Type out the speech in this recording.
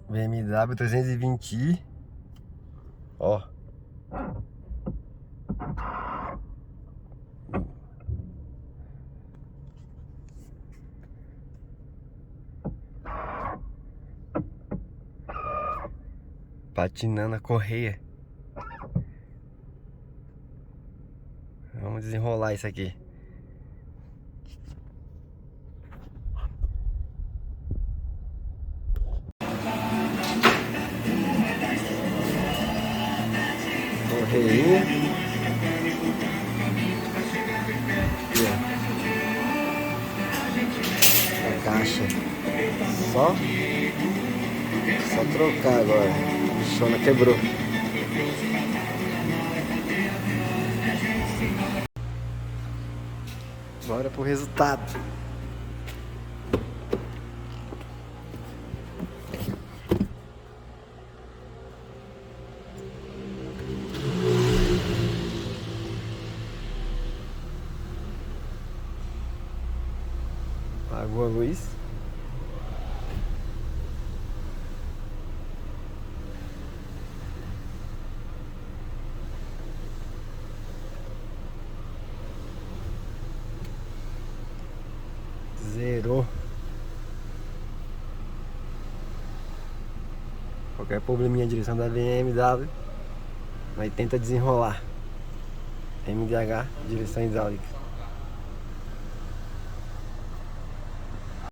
BMW 320i. Ó. Patinando a correia. Vamos desenrolar isso aqui. Correia. Aqui, ó. A caixa. Só trocar agora. A chona quebrou. Bora pro resultado. Apagou a luz. Zerou. Qualquer probleminha na direção da BMW, mas tenta desenrolar. MDH, direção hidráulica.